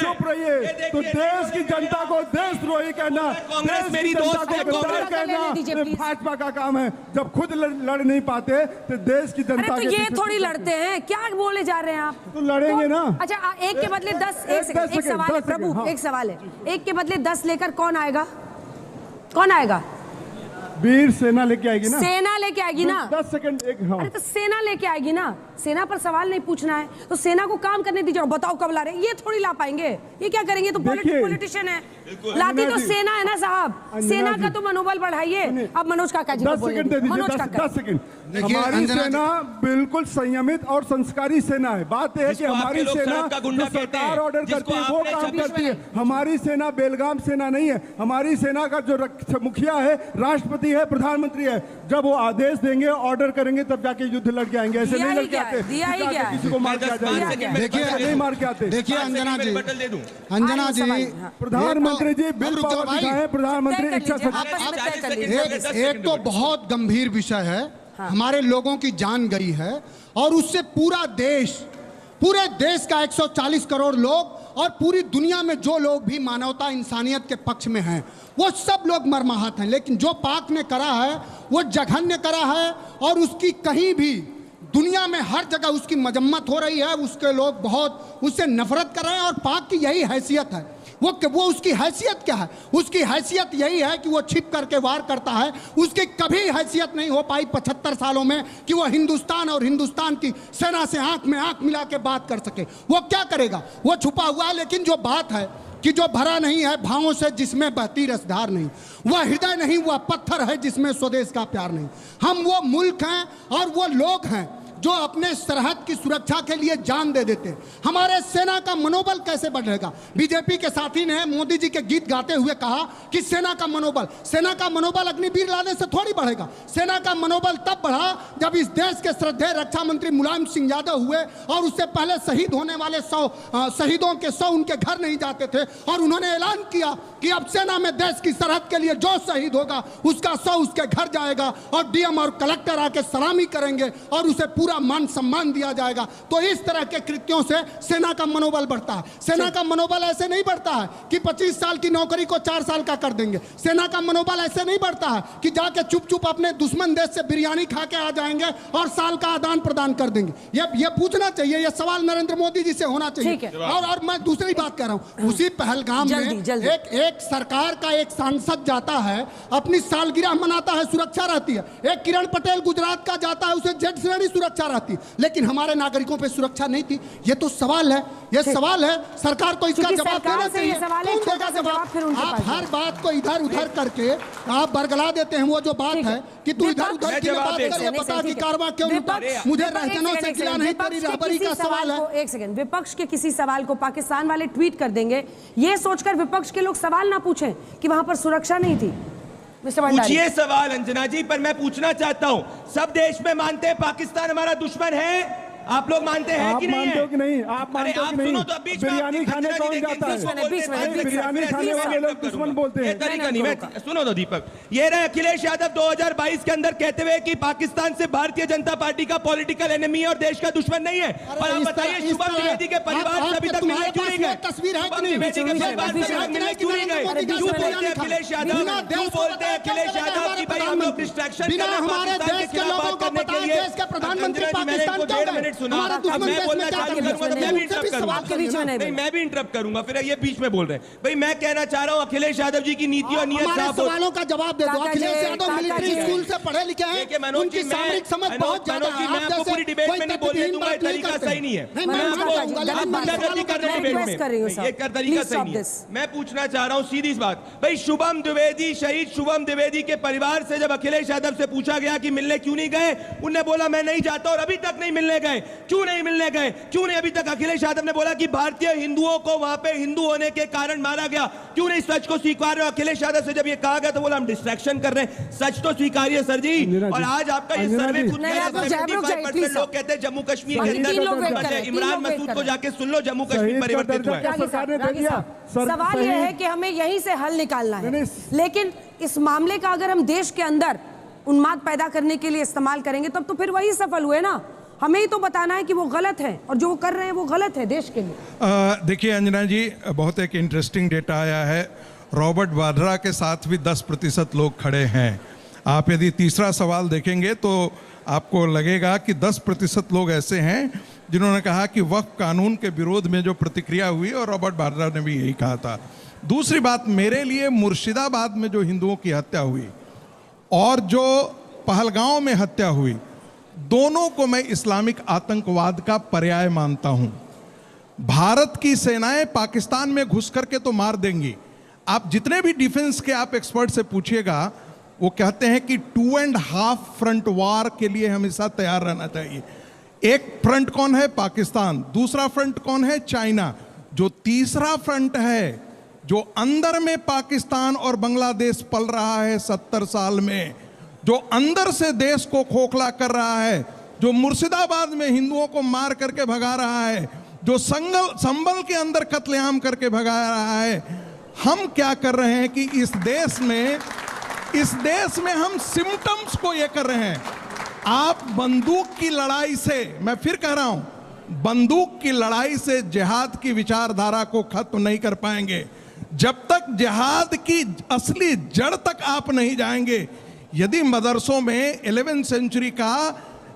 चुप रहिए। तो देश की जनता को देशद्रोही कहना,
कांग्रेस मेरी दोस्त है,
कांग्रेस कहना भाजपा का काम है। जब खुद लड़ नहीं पाते तो देश की जनता
तो ये थोड़ी लड़ते हैं, क्या बोले जा रहे हैं आप?
तो लड़ेंगे ना।
अच्छा, एक के बदले 10, एक सवाल है प्रभु, एक सवाल है, एक के बदले 10 लेकर कौन आएगा? कौन आएगा?
वीर सेना लेके आएगी ना।
सेना लेके आएगी ना।
10 सेकंड एक। हाँ।
अरे तो सेना लेके आएगी ना, सेना पर सवाल नहीं पूछना है तो सेना को काम करने दीजिए। बताओ कब ला रहे हैं? ये थोड़ी ला पाएंगे, ये क्या करेंगे? तो पॉलिटिशियन है, लाती तो सेना है ना साहब। सेना का तो मनोबल बढ़ाइए। अब मनोज काका जी
10 सेकंड दे दीजिए। 10 सेकंड। हमारी सेना बिल्कुल संयमित और संस्कारी सेना है। बात यह है कि हमारी सेना जो सरकार ऑर्डर करती है वो काम करती है। हमारी सेना बेलगाम सेना नहीं है। हमारी सेना का जो मुखिया है राष्ट्रपति है, प्रधानमंत्री है। जब वो आदेश देंगे, ऑर्डर करेंगे, तब जाके युद्ध लड़ के आएंगे। ऐसे नहीं लड़ के आते, किसी को मार के आ जाएंगे। देखिए, नहीं मार के आते।
देखिए अंजना जी,
प्रधानमंत्री जी बिल पावर दिखाएं, प्रधानमंत्री इच्छा शक्ति।
एक तो बहुत गंभीर विषय है, हमारे लोगों की जान गई है और उससे पूरे देश का 140 करोड़ लोग और पूरी दुनिया में जो लोग भी मानवता इंसानियत के पक्ष में हैं वो सब लोग मर्माहत हैं। लेकिन जो पाक ने करा है वो जघन्य करा है और उसकी कहीं भी दुनिया में हर जगह उसकी मजम्मत हो रही है। उसके लोग बहुत उससे नफरत कर रहे हैं और पाक की यही हैसियत है। वो उसकी हैसियत क्या है? उसकी हैसियत यही है कि वो छिप करके वार करता है। उसकी कभी हैसियत नहीं हो पाई 75 सालों में कि वो हिंदुस्तान और हिंदुस्तान की सेना से आंख में आंख मिला के बात कर सके। वो क्या करेगा? वो छुपा हुआ है। लेकिन जो बात है कि जो भरा नहीं है भावों से जिसमें बहती रसधार नहीं, वह हृदय नहीं, वह पत्थर है जिसमें स्वदेश का प्यार नहीं। हम वो मुल्क हैं और वो लोग हैं जो अपने सरहद की सुरक्षा के लिए जान दे देते हैं। हमारे सेना का मनोबल कैसे बढ़ेगा? बीजेपी के साथी ने मोदी जी के गीत गाते हुए कहा कि सेना का मनोबल अग्निवीर लाने से थोड़ी बढ़ेगा। सेना का मनोबल तब बढ़ा जब इस देश के श्रद्धेय रक्षा मंत्री मुलायम सिंह यादव हुए और उससे पहले शहीद होने वाले 100 शहीदों के 100 उनके घर नहीं जाते थे और उन्होंने ऐलान किया कि अब सेना में देश की सरहद के लिए जो शहीद होगा उसका 100 उसके घर जाएगा और डीएम और कलेक्टर आके सलामी करेंगे और उसे पूरा मान सम्मान दिया जाएगा। तो इस तरह के कृत्यों से सेना का मनोबल बढ़ता है। सेना का मनोबल ऐसे नहीं बढ़ता है कि 25 साल की नौकरी को 4 साल का कर देंगे। सेना का मनोबल ऐसे नहीं बढ़ता है कि जाके चुप चुप अपने दुश्मन देश से बिरयानी खा के आ जाएंगे और साल का आदान प्रदान कर देंगे। ये पूछना चाहिए, ये सवाल नरेंद्र मोदी जी से होना चाहिए। और मैं दूसरी बात कह रहा हूं, उसी पहलगाम में एक सरकार का एक सांसद जाता है, अपनी सालगिरह मनाता है, सुरक्षा रहती है। एक किरण पटेल गुजरात का जाता है, उसे जेड श्रेणी सुरक्षा रहती है, लेकिन हमारे नागरिकों पे सुरक्षा नहीं थी। ये तो सवाल है, ये सवाल है, सरकार को इसका जवाब देना चाहिए। कौन देगा जवाब? आप हर बात को इधर उधर करके आप बरगला देते हैं। वो जो बात है कि तू इधर उधर की बात कर, बता कि कारवां क्यों मुझे रहजनों से गिला नहीं, तेरी रहबरी का सवाल है।
एक सेकंड, विपक्ष के किसी सवाल को पाकिस्तान वाले ट्वीट कर देंगे, ये सोचकर विपक्ष के लोग सवाल ना पूछें कि वहां पर सुरक्षा नहीं थी।
पूछिए सवाल अंजना जी, पर मैं पूछना चाहता हूं, सब देश में मानते हैं पाकिस्तान हमारा दुश्मन है? आप लोग मानते हैं कि नहीं?
मानते हो कि नहीं? आप मानते हो कि नहीं? बिरयानी खाने कौन जाता है? बिरयानी खाने वाले लोग दुश्मन बोलते हैं।
तरीका नहीं, मैं सुनो तो दीपक, ये रहे अखिलेश यादव 2022 के अंदर कहते हुए कि पाकिस्तान से भारतीय जनता पार्टी का पॉलिटिकल एनिमी है और देश का दुश्मन नहीं है। और आप बताइए शुभम द्विवेदी के परिवार से अभी तक मिलने क्यों नहीं गए?
तस्वीर है
शुभम द्विवेदी के परिवार से मिलने क्यों नहीं गए? क्यों बोलते हैं अखिलेश यादव, क्यों बोलते हैं अखिलेश यादव कि भाई हम लोग डिस्ट्रैक्शन
बिना हमारे देश के लोगों को बताएं देश के प्रधानमंत्री पाकिस्तान क्यों गए? हमारा दुश्मन
मैं बोलना चाहूंगा तो मैं भी इंटरप्ट करूंगा। नहीं, मैं भी इंटरप्ट करूंगा, फिर ये बीच में बोल रहे हैं। भाई मैं कहना चाह रहा हूं अखिलेश यादव जी की नीति और नियत साफ हो।
सवालों का जवाब दे दो। अखिलेश यादव मिलिट्री स्कूल से पढ़े लिखे हैं, उनकी सामरिक समझ बहुत ज्यादा है।
मैं आपको पूरी डिबेट में नहीं बोलने दूंगा, ये तरीका सही नहीं है। मैं तरीका सही नहीं है। मैं पूछना चाह रहा हूं सीधी सी बात, भाई शुभम द्विवेदी, शहीद शुभम द्विवेदी के परिवार से जब अखिलेश यादव से पूछा गया कि मिलने क्यों नहीं गए, उन्होंने बोला मैं नहीं जाता और अभी तक नहीं मिलने गए। क्यों नहीं मिलने गए? क्यों नहीं? अभी तक अखिलेश यादव ने बोला कि भारतीय हिंदुओं को वहां पे हिंदू होने के कारण मारा गया। क्यों नहीं सच को स्वीकार रहे हो? अखिलेश यादव से जब ये कहा गया तो बोला हम डिस्ट्रैक्शन कर रहे हैं। सच तो स्वीकारिए सर जी। और आज आपका ये सर्वे लोग कहते हैं जम्मू कश्मीर के अंदर, इमरान मसूद को जाके सुन लो, जम्मू कश्मीर परिवर्तित हुआ है।
सवाल यह है कि हमें यहीं से हल निकालना है, लेकिन इस मामले का अगर हम देश के अंदर उन्माद पैदा करने के लिए इस्तेमाल करेंगे तब तो फिर वही सफल हुए ना। हमें ही तो बताना है कि वो गलत है और जो वो कर रहे हैं वो गलत है देश के लिए।
देखिए अंजना जी, बहुत एक इंटरेस्टिंग डेटा आया है। रॉबर्ट वाड्रा के साथ भी 10% लोग खड़े हैं। आप यदि तीसरा सवाल देखेंगे तो आपको लगेगा कि 10% लोग ऐसे हैं जिन्होंने कहा कि वक्फ कानून के विरोध में जो प्रतिक्रिया हुई, और रॉबर्ट वाड्रा ने भी यही कहा था। दूसरी बात, मेरे लिए मुर्शिदाबाद में जो हिंदुओं की हत्या हुई और जो पहलगांव में हत्या हुई, दोनों को मैं इस्लामिक आतंकवाद का पर्याय मानता हूं। भारत की सेनाएं पाकिस्तान में घुस करके तो मार देंगी। आप जितने भी डिफेंस के आप एक्सपर्ट से पूछिएगा, वो कहते हैं कि 2.5 फ्रंट वार के लिए हमेशा तैयार रहना चाहिए। एक फ्रंट कौन है? पाकिस्तान। दूसरा फ्रंट कौन है? चाइना। जो तीसरा फ्रंट है, जो अंदर में पाकिस्तान और बांग्लादेश पल रहा है 70 साल में, जो अंदर से देश को खोखला कर रहा है, जो मुर्शिदाबाद में हिंदुओं को मार करके भगा रहा है, जो संभल के अंदर कत्लेआम करके भगा रहा है, हम क्या कर रहे हैं कि इस देश में हम सिम्टम्स को ये कर रहे हैं। आप बंदूक की लड़ाई से, मैं फिर कह रहा हूं, बंदूक की लड़ाई से जिहाद की विचारधारा को खत्म नहीं कर पाएंगे। जब तक जिहाद की असली जड़ तक आप नहीं जाएंगे। यदि मदरसों में 11वीं सेंचुरी का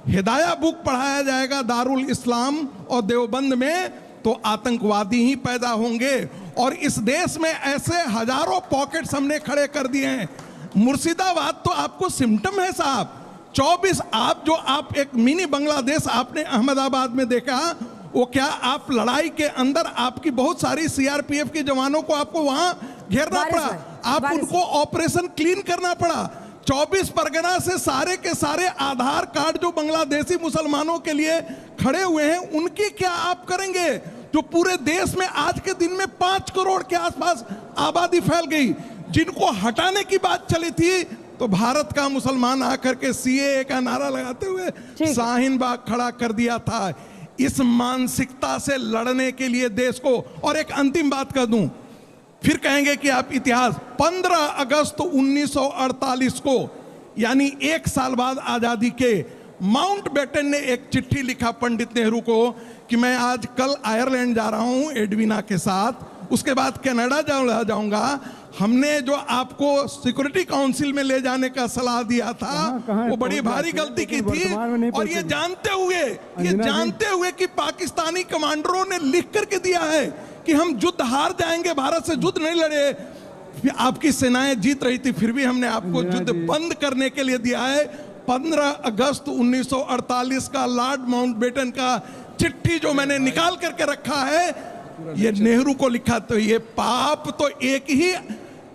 हिदाया बुक पढ़ाया जाएगा दारुल इस्लाम और देवबंद में, तो आतंकवादी ही पैदा होंगे। और इस देश में ऐसे हजारों पॉकेट्स हमने खड़े कर दिए हैं। मुर्शिदाबाद तो आपको सिम्टम है साहब। 24 आप एक मिनी बांग्लादेश आपने अहमदाबाद में देखा, वो क्या आप लड़ाई के अंदर आपकी बहुत सारी सीआरपीएफ के जवानों को आपको वहां घेरना पड़ा, आप उनको ऑपरेशन क्लीन करना पड़ा। 24 परगना से सारे के सारे आधार कार्ड जो बांग्लादेशी मुसलमानों के लिए खड़े हुए हैं, उनकी क्या आप करेंगे? जो पूरे देश में आज के दिन में 5 करोड़ के आसपास आबादी फैल गई, जिनको हटाने की बात चली थी, तो भारत का मुसलमान आकर के सीएए का नारा लगाते हुए शाहीन बाग खड़ा कर दिया था। इस मानसिकता से लड़ने के लिए देश को, और एक अंतिम बात कर दूं, फिर कहेंगे कि आप इतिहास, 15 अगस्त 1948 को, यानी 1 साल बाद आजादी के, माउंटबेटन ने एक चिट्ठी लिखा पंडित नेहरू को कि मैं आज कल आयरलैंड जा रहा हूं एडविना के साथ, उसके बाद कनाडा जाऊंगा। हमने जो आपको सिक्योरिटी काउंसिल में ले जाने का सलाह दिया था, वो बड़ी भारी गलती की थी। और ये जानते हुए कि पाकिस्तानी कमांडरों ने लिख करके दिया है कि हम युद्ध हार जाएंगे, भारत से युद्ध नहीं लड़े। आपकी सेनाएं जीत रही थी, फिर भी हमने आपको युद्ध बंद करने के लिए दिया है। 15 अगस्त 1948 का लॉर्ड माउंटबेटन का चिट्ठी जो मैंने निकाल करके रखा है, ये नेहरू को लिखा। तो ये पाप तो एक ही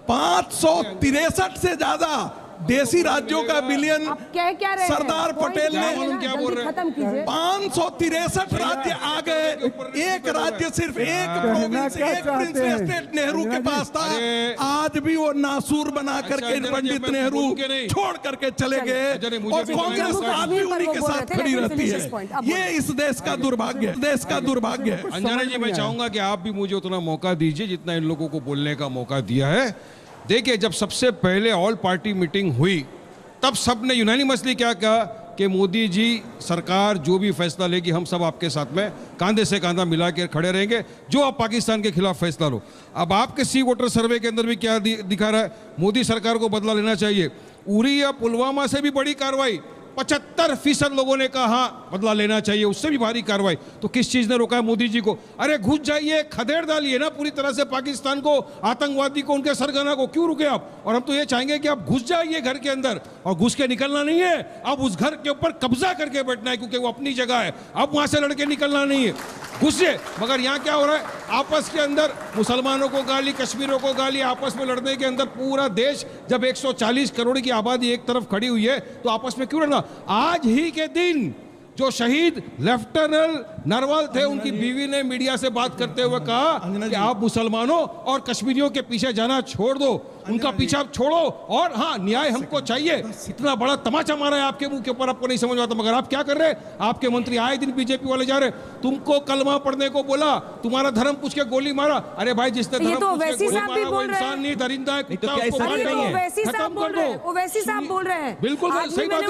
563 से ज्यादा देसी राज्यों का बिलियन सरदार पटेल ने क्या बोल रहे हैं, 563 राज्य आ गए, एक राज्य सिर्फ एक प्रोविंस, एक प्रिंसली स्टेट नेहरू के पास था। आज भी वो नासूर बना करके पंडित नेहरू छोड़ करके चले गए, और कांग्रेस आज भी उन्हीं के साथ खड़ी रहती है। ये इस देश का दुर्भाग्य है, देश का दुर्भाग्य है।
अंजना जी, मैं चाहूंगा कि आप भी मुझे उतना मौका दीजिए जितना इन लोगों को बोलने का मौका दिया है। देखिए, जब सबसे पहले ऑल पार्टी मीटिंग हुई, तब सबने यूनानिमसली क्या कहा कि मोदी जी सरकार जो भी फैसला लेगी, हम सब आपके साथ में कांधे से कांधा मिला के खड़े रहेंगे, जो आप पाकिस्तान के खिलाफ फैसला लो। अब आपके सी वोटर सर्वे के अंदर भी क्या दिखा रहा है, मोदी सरकार को बदला लेना चाहिए। उरी या पुलवामा से भी बड़ी कार्रवाई, 75% लोगों ने कहा हाँ बदला लेना चाहिए, उससे भी भारी कार्रवाई। तो किस चीज ने रोका है मोदी जी को? अरे घुस जाइए, खदेड़ डालिए ना पूरी तरह से पाकिस्तान को, आतंकवादी को, उनके सरगना को। क्यों रुके आप? और हम तो ये चाहेंगे कि आप घुस जाइए घर के अंदर, और घुस के निकलना नहीं है, अब उस घर के ऊपर कब्जा करके बैठना है, क्योंकि वो अपनी जगह है। अब वहां से लड़के निकलना नहीं है, घुसिए। मगर यहाँ क्या हो रहा है, आपस के अंदर मुसलमानों को गाली, कश्मीरियों को गाली, आपस में लड़ने के अंदर पूरा देश, जब 140 करोड़ की आबादी एक तरफ खड़ी हुई है, तो आपस में क्यों लड़ना? आज ही के दिन जो शहीद लेफ्टिनेंट नरवल थे, उनकी बीवी ने मीडिया से बात करते हुए कहा कि आप मुसलमानों और कश्मीरियों के पीछे जाना छोड़ दो, उनका पीछा छोड़ो, और हाँ न्याय हमको चाहिए। इतना बड़ा तमाचा मारा है आपके मुंह के ऊपर, आपको नहीं समझ आता। मगर आप क्या कर रहे हैं? आपके मंत्री आए दिन बीजेपी वाले जा रहे, तुमको कलमा पढ़ने को बोला, तुम्हारा धर्म पूछ के गोली मारा। अरे भाई, जिसने धर्म पूछ के गोली मारा वो इंसान नहीं, दरिंदा है, कुत्ता, उसको मारना ही है। खत्म कर दो।
ओवैसी साहब बोल रहे हैं,
बिल्कुल सही बात है,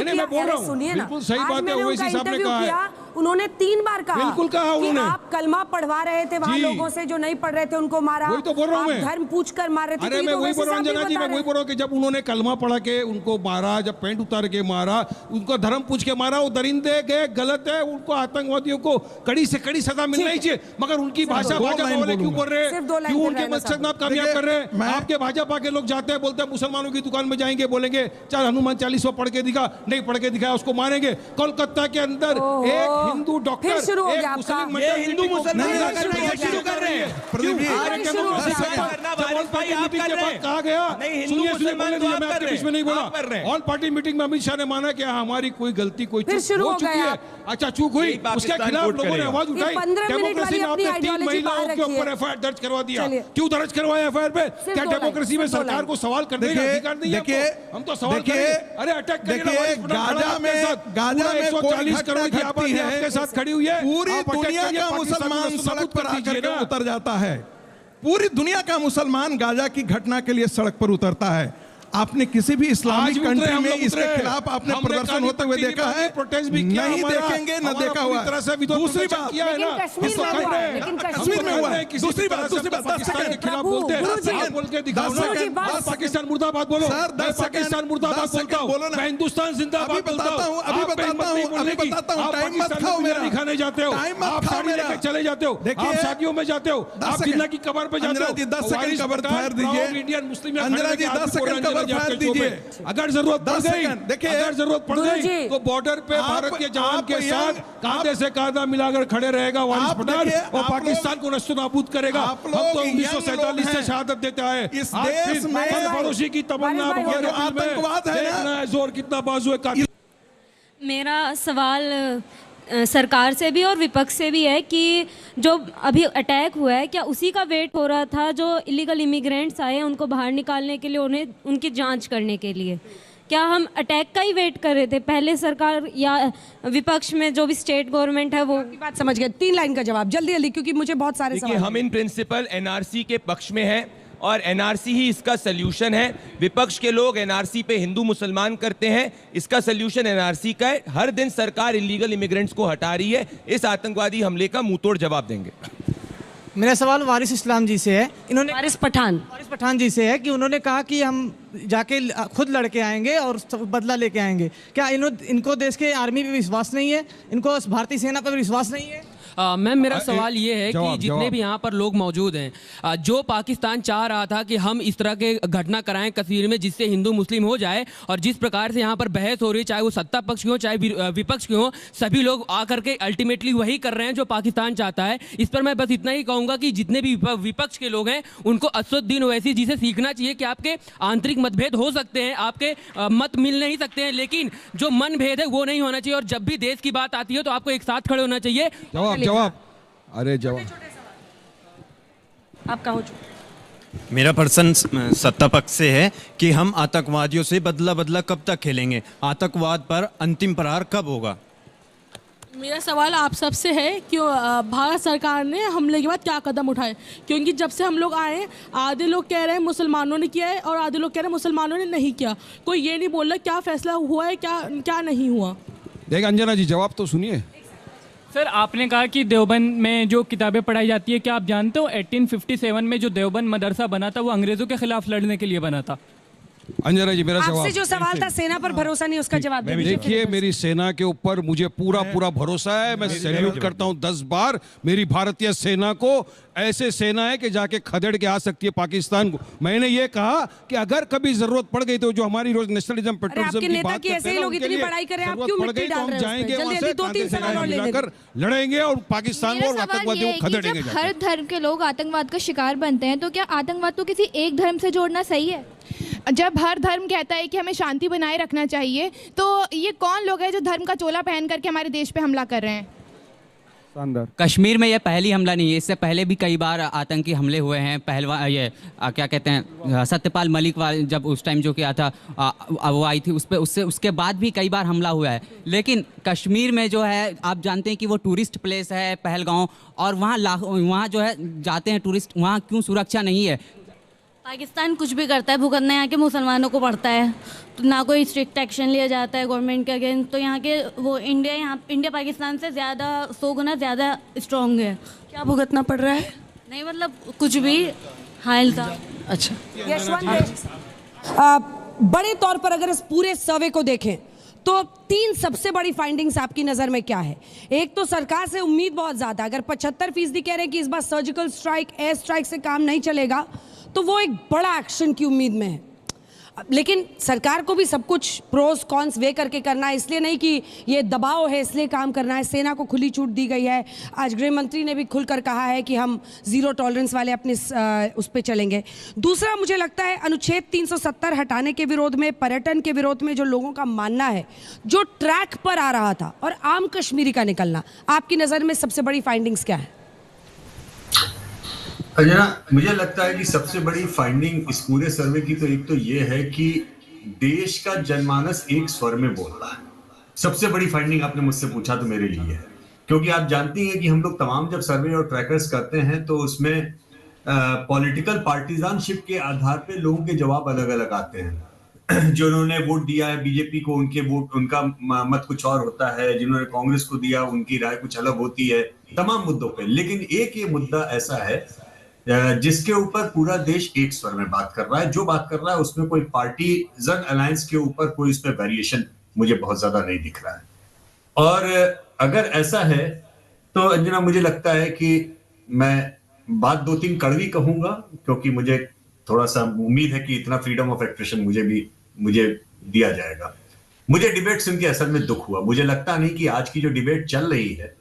मैं बोल रहा हूँ, बिल्कुल सही बात है। ओवैसी साहब ने कहा है,
उन्होंने 3 बार कहा,
बिल्कुल कहा उन्होंने,
आप कलमा पढ़वा रहे थे वहां लोगों से, जो नहीं पढ़ रहे थे उनको मारा।
वही तो बोल रहा हूं मैं,
धर्म पूछ कर मार रहे थे।
अरे मैं वही बोल रहा हूं जना जी, मैं वही बोल रहा हूं कि जब उन्होंने कलमा पढ़ा के उनको मारा, जब पैंट उतार के मारा, उनको धर्म पूछ के मारा, वो दरिंदे गए, गलत है। उनको आतंकवादियों को कड़ी से कड़ी सजा मिलना ही चाहिए। मगर उनकी भाषा वाले क्यों बोल रहे हैं? क्यों उनके मकसद में आप कामयाब कर रहे हैं? आपके भाजपा के लोग जाते हैं, बोलते हैं मुसलमानों की दुकान में जाएंगे, बोलेंगे चाहे हनुमान 40 पढ़ के दिखा, नहीं पढ़ के दिखाया उसको मारेंगे। कोलकाता के अंदर एक हिंदू डॉक्टर,
शुरू हो गया
मुस्लिम
हिंदू मुसलमान शुरू कर रहे हैं।
कहा गया, सुनिए मैं आपके बीच में नहीं बोला, ऑल पार्टी मीटिंग में अमित शाह ने माना कि हमारी कोई गलती, कोई चूक हो चुकी है। अच्छा, चूक हुई, उसके खिलाफ लोगों ने आवाज उठाई। डेमोक्रेसी में आपने 3 महिलाओं के ऊपर एफआईआर दर्ज करवा दिया। क्यों दर्ज करवाया एफआईआर पे? क्या डेमोक्रेसी में सरकार को सवाल करने का अधिकार नहीं है? हम तो सवाल करेंगे। अरे अटैक करिए, गाजा में 140 करोड़ की आबादी आपके साथ खड़ी हुई है, पूरी दुनिया का मुसलमान सड़क पर आकर के उतर जाता है। पूरी दुनिया का मुसलमान गाजा की घटना के लिए सड़क पर उतरता है। आपने किसी भी इस्लामिक कंट्री में इसके खिलाफ आपने प्रदर्शन होते हुए देखा है? नहीं देखेंगे, न देखा हुआ। दूसरी बात, कश्मीर में हुआ है। दूसरी बात, 10 सेकंड के खिलाफ बोलते हैं, बोल के दिखाओ ना। पाकिस्तान मुर्दाबाद बोलो सर, 10 पाकिस्तान मुर्दाबाद बोलता हूँ, मैं हिंदुस्तान जिंदाबाद बोलता हूँ। अभी बताता हूँ, टाइम मत खाओ मेरा। दिखाने जाते हो, आप साड़ी लेकर चले जाते हो, आप शादियों में जाते हो, आप जिन्ना की कबर पे जाते हो। 10 सेकंड कबर ठहर दीजिए। Indian Muslim 10 second cover Punjab के चौबे। अगर जरूरत पड़ गई, अगर जरूरत पड़ गई तो बॉर्डर पे भारत के जवान के साथ कांधे से कांधा मिलाकर खड़े रहेगा वारिस पठान और पाकिस्तान को नस्तनाबूद करेगा। हम तो 1947 से शहादत देते आए।
इस देश में
पड़ोसी की तमन्ना
आतंकवाद है,
जोर कितना बाजू है।
मेरा सवाल सरकार से भी और विपक्ष से भी है कि जो अभी अटैक हुआ है, क्या उसी का वेट हो रहा था जो इलीगल इमिग्रेंट्स आए हैं उनको बाहर निकालने के लिए, उन्हें उनकी जांच करने के लिए? क्या हम अटैक का ही वेट कर रहे थे? पहले सरकार या विपक्ष में जो भी स्टेट गवर्नमेंट है वो
बात समझ गए। 3 लाइन का जवाब जल्दी जल्दी, क्योंकि मुझे बहुत सारे सवाल।
हम इन प्रिंसिपल एनआरसी के पक्ष में हैं और एनआरसी ही इसका सल्यूशन है। विपक्ष के लोग एनआरसी पे हिंदू मुसलमान करते हैं, इसका सल्यूशन एनआरसी का है। हर दिन सरकार इलीगल इमिग्रेंट्स को हटा रही है। इस आतंकवादी हमले का मुंहतोड़ जवाब देंगे।
मेरा सवाल वारिस इस्लाम जी से है। इन्होंने
वारिस पठान
जी से है कि उन्होंने कहा कि हम जाके खुद लड़के आएंगे और बदला लेके आएंगे। क्या इनको देश के आर्मी पे विश्वास नहीं है? इनको भारतीय सेना पर विश्वास नहीं है?
मैम, मेरा सवाल ये है कि जितने भी यहाँ पर लोग मौजूद हैं, जो पाकिस्तान चाह रहा था कि हम इस तरह के घटना कराएं कश्मीर में जिससे हिंदू मुस्लिम हो जाए, और जिस प्रकार से यहाँ पर बहस हो रही है, चाहे वो सत्ता पक्ष की हो चाहे विपक्ष की हो, सभी लोग आकर के अल्टीमेटली वही कर रहे हैं जो पाकिस्तान चाहता है। इस पर मैं बस इतना ही कहूँगा कि जितने भी विपक्ष के लोग हैं उनको असदुद्दीन ओवैसी जी से सीखना चाहिए कि आपके आंतरिक मतभेद हो सकते हैं, आपके मत मिल नहीं सकते हैं, लेकिन जो मन भेद है वो नहीं होना चाहिए। और जब भी देश की बात आती है तो आपको एक साथ खड़े होना चाहिए।
जवाब अरे जवाब
आप कहो।
मेरा प्रश्न सत्ता पक्ष से है कि हम आतंकवादियों से बदला कब तक खेलेंगे? आतंकवाद पर अंतिम प्रहार कब होगा?
मेरा सवाल आप सबसे है कि भारत सरकार ने हमले के बाद क्या कदम उठाए, क्योंकि जब से हम लोग आए आधे लोग कह रहे हैं मुसलमानों ने किया है और आधे लोग कह रहे हैं मुसलमानों ने नहीं किया। कोई ये नहीं बोल रहा क्या फैसला हुआ है, क्या नहीं हुआ।
देख अंजना जी, जवाब तो सुनिए।
सर, आपने कहा कि देवबंद में जो किताबें पढ़ाई जाती है, क्या आप जानते हो 1857 में जो देवबंद मदरसा बना था वो अंग्रेजों के खिलाफ लड़ने के लिए बना था?
अंजना जी, मेरा जवाब
आपसे जो सवाल था सेना पर भरोसा नहीं, उसका जवाब
देखिए। मेरी सेना के ऊपर मुझे पूरा भरोसा है। मैं सैल्यूट करता हूं 10 बार मेरी भारतीय सेना को। ऐसे सेना है कि जाके खदेड़ के आ सकती है पाकिस्तान को। मैंने ये कहा कि अगर कभी जरूरत पड़ गई तो जो हमारी रोज नेशनलिज्म पेट्रोलिज्म की बात करते हैं,
ऐसे ही लोग इतनी पढ़ाई कर रहे हैं, आप क्यों मिट्टी डाल रहे हैं?
जाएंगे वहां से, 2-3 सवाल और लेकर लड़ेंगे और पाकिस्तान को और आतंकवादियों को खदेड़ेंगे।
हर धर्म के लोग आतंकवाद का शिकार बनते हैं, तो क्या आतंकवाद को किसी एक धर्म से जोड़ना सही है? जब हर धर्म कहता है कि हमें शांति बनाए रखना चाहिए, तो ये कौन लोग हैं जो धर्म का चोला पहन करके हमारे देश पे हमला कर रहे हैं?
कश्मीर में ये पहली हमला नहीं है, इससे पहले भी कई बार आतंकी हमले हुए हैं। क्या कहते हैं, सत्यपाल मलिक जब उस टाइम जो किया था वो आई थी, उसके बाद भी कई बार हमला हुआ है। लेकिन कश्मीर में जो है आप जानते हैं कि वो टूरिस्ट प्लेस है पहलगांव, और वहाँ जो है जाते हैं टूरिस्ट, वहाँ क्यों सुरक्षा नहीं है?
पाकिस्तान कुछ भी करता है, भुगतना यहाँ के मुसलमानों को पड़ता है, तो ना कोई स्ट्रिक्ट एक्शन लिया जाता है गवर्नमेंट के अगेंस्ट। तो यहाँ के वो इंडिया पाकिस्तान से ज़्यादा 100 गुना ज़्यादा स्ट्रॉन्ग है।
क्या भुगतना पड़ रहा है?
नहीं मतलब कुछ भी हाल था।
अच्छा, बड़े तौर पर अगर इस पूरे सर्वे को देखें तो 3 सबसे बड़ी फाइंडिंग्स आपकी नज़र में क्या है? एक तो सरकार से उम्मीद बहुत ज़्यादा, अगर 75% कह रहे हैं कि इस बार सर्जिकल स्ट्राइक, एयर स्ट्राइक से काम नहीं चलेगा, तो वो एक बड़ा एक्शन की उम्मीद में है। लेकिन सरकार को भी सब कुछ प्रोस कॉन्स वे करके करना है, इसलिए नहीं कि ये दबाव है इसलिए काम करना है। सेना को खुली छूट दी गई है। आज गृह मंत्री ने भी खुलकर कहा है कि हम जीरो टॉलरेंस वाले अपने उस पर चलेंगे। दूसरा, मुझे लगता है अनुच्छेद 370 हटाने के विरोध में, पर्यटन के विरोध में जो लोगों का मानना है, जो ट्रैक पर आ रहा था, और आम कश्मीरी का निकलना, आपकी नज़र में सबसे बड़ी फाइंडिंग्स क्या है?
अंजना, मुझे लगता है कि सबसे बड़ी फाइंडिंग इस पूरे सर्वे की तो एक तो ये है कि देश का जनमानस एक स्वर में बोल रहा है। सबसे बड़ी फाइंडिंग आपने मुझसे पूछा तो मेरे लिए है, क्योंकि आप जानती हैं कि हम लोग तमाम जब सर्वे और ट्रैकर्स करते हैं तो उसमें पॉलिटिकल पार्टिजानशिप के आधार पे लोगों के जवाब अलग अलग आते हैं। जिन्होंने वोट दिया है बीजेपी को, उनका मत कुछ और होता है, जिन्होंने कांग्रेस को दिया उनकी राय कुछ अलग होती है तमाम मुद्दों पे। लेकिन एक ये मुद्दा ऐसा है जिसके ऊपर पूरा देश एक स्वर में बात कर रहा है। जो बात कर रहा है उसमें कोई पार्टीजन अलायंस के ऊपर कोई उसमें वेरिएशन मुझे बहुत ज्यादा नहीं दिख रहा है। और अगर ऐसा है तो अंजना, मुझे लगता है कि मैं बात 2-3 कड़वी कहूंगा, क्योंकि मुझे थोड़ा सा उम्मीद है कि इतना फ्रीडम ऑफ एक्सप्रेशन मुझे दिया जाएगा। मुझे डिबेट सुन के असल में दुख हुआ। मुझे लगता नहीं कि आज की जो डिबेट चल रही है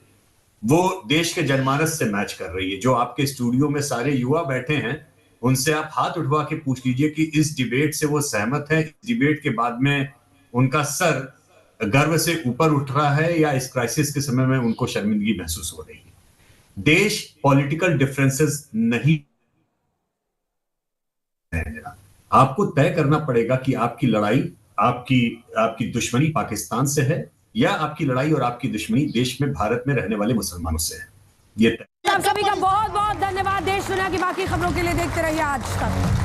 वो देश के जनमानस से मैच कर रही है। जो आपके स्टूडियो में सारे युवा बैठे हैं, उनसे आप हाथ उठवा के पूछ लीजिए कि इस डिबेट से वो सहमत है, इस डिबेट के बाद में उनका सर गर्व से ऊपर उठ रहा है या इस क्राइसिस के समय में उनको शर्मिंदगी महसूस हो रही है। देश पॉलिटिकल डिफरेंसेस नहीं है। आपको तय करना पड़ेगा कि आपकी लड़ाई, आपकी दुश्मनी पाकिस्तान से है या आपकी लड़ाई और आपकी दुश्मनी देश में, भारत में रहने वाले मुसलमानों से है। ये
आप सभी का बहुत बहुत धन्यवाद। देश दुनिया की बाकी खबरों के लिए देखते रहिए आज तक।